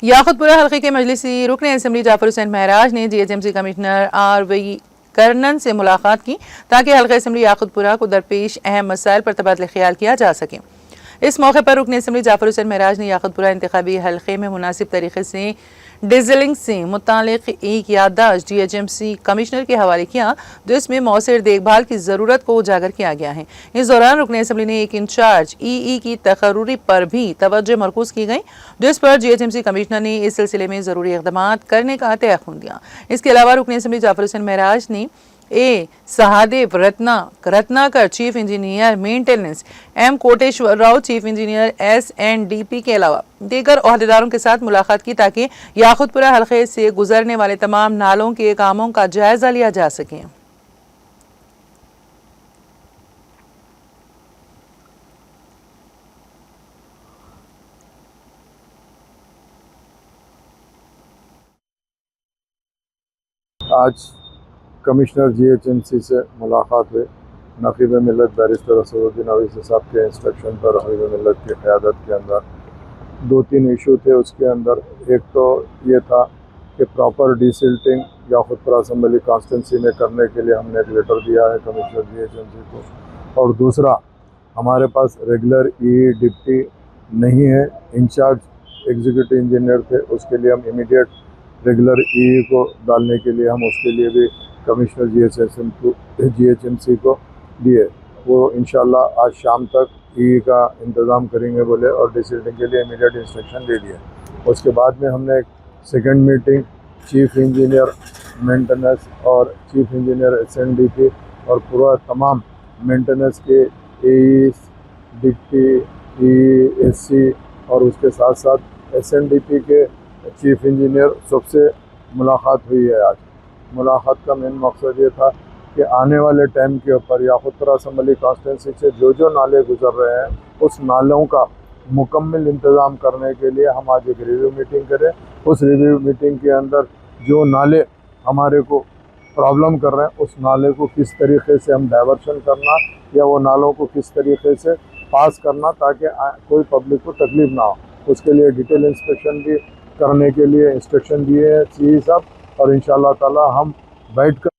याकुतपुरा हल्के के मजलिसी रुकन असम्बली जाफर हुसैन महराज ने GHMC कमिश्नर RV करनन से मुलाकात की ताकि हल्का असम्बली याकुतपुरा को दरपेश अहम मसाइल पर तबादला ख्याल किया जा सके। इस मौके पर रुकन असम्बली जाफर हुसैन महराज ने याकुतपुरा इंतखाबी हल्के में मुनासिब तरीके से डीजलिंग से मुतालिक एक याददाश्त GHMC कमिश्नर के हवाले किया, जिसमें मौसर देखभाल की ज़रूरत को उजागर किया गया है। इस दौरान रुकन असम्बली ने एक इंचार्ज EE की तकर्रुरी पर भी तवज्जो मरकूज की गई, जिस पर GHMC कमिश्नर ने इस सिलसिले में ज़रूरी इक़दामात करने का तयक़ुन दिया। इसके अलावा रुकन असम्बली जाफर हुसैन महराज ने Sahadev Ratnakar chief engineer maintenance, M Koteshwar Rao chief engineer SNDP के अलावा दीगर ओहदेदारों के साथ मुलाकात की ताकि याकुतपुरा हल्के से गुजरने वाले तमाम नालों के कामों का जायजा लिया जा सके। आज कमिश्नर GHMC से मुलाकात हुई। नकीब मिलत बैरिस्टर असदुद्दीन अवीसी साहब के इंस्ट्रक्शन पर नकीब मिलत की क़यादत के अंदर 2-3 इशू थे। उसके अंदर एक तो ये था कि proper desilting Yakutpura assembly constituency में करने के लिए हमने एक लेटर दिया है कमिश्नर GHMC को, और दूसरा हमारे पास रेगुलर EE डिप्टी नहीं है, इंचार्ज एग्जीक्यूटिव इंजीनियर थे, उसके लिए हम इमीडिएट रेगुलर EE को डालने के लिए हम उसके लिए भी कमिश्नर GHMC को दिए। वो इंशाल्लाह आज शाम तक EE का इंतज़ाम करेंगे बोले, और डिसिल्टिंग के लिए इमीडिएट इंस्ट्रक्शन दे दिए। उसके बाद में हमने एक second meeting chief engineer maintenance और चीफ इंजीनियर SNDP और पूरा तमाम मेंटेनेंस के AEs, डिप्टी EE, SC और उसके साथ साथ SNDP के चीफ इंजीनियर सबसे मुलाकात हुई है। आज मुलाकात का मेन मकसद ये था कि आने वाले टाइम के ऊपर याकुतपुरा असम्बली कॉन्स्टिट्यूंसी से जो नाले गुजर रहे हैं उस नालों का मुकम्मल इंतज़ाम करने के लिए हम आज एक रिव्यू मीटिंग करें। उस रिव्यू मीटिंग के अंदर जो नाले हमारे को प्रॉब्लम कर रहे हैं उस नाले को किस तरीके से हम डाइवर्शन करना या वो नालों को किस तरीके से पास करना ताकि कोई पब्लिक को तकलीफ ना हो, उसके लिए डिटेल इंस्पेक्शन भी करने के लिए इंस्ट्रक्शन दिए हैं CE साहब, और इंशाअल्लाह ताला हम बैठ कर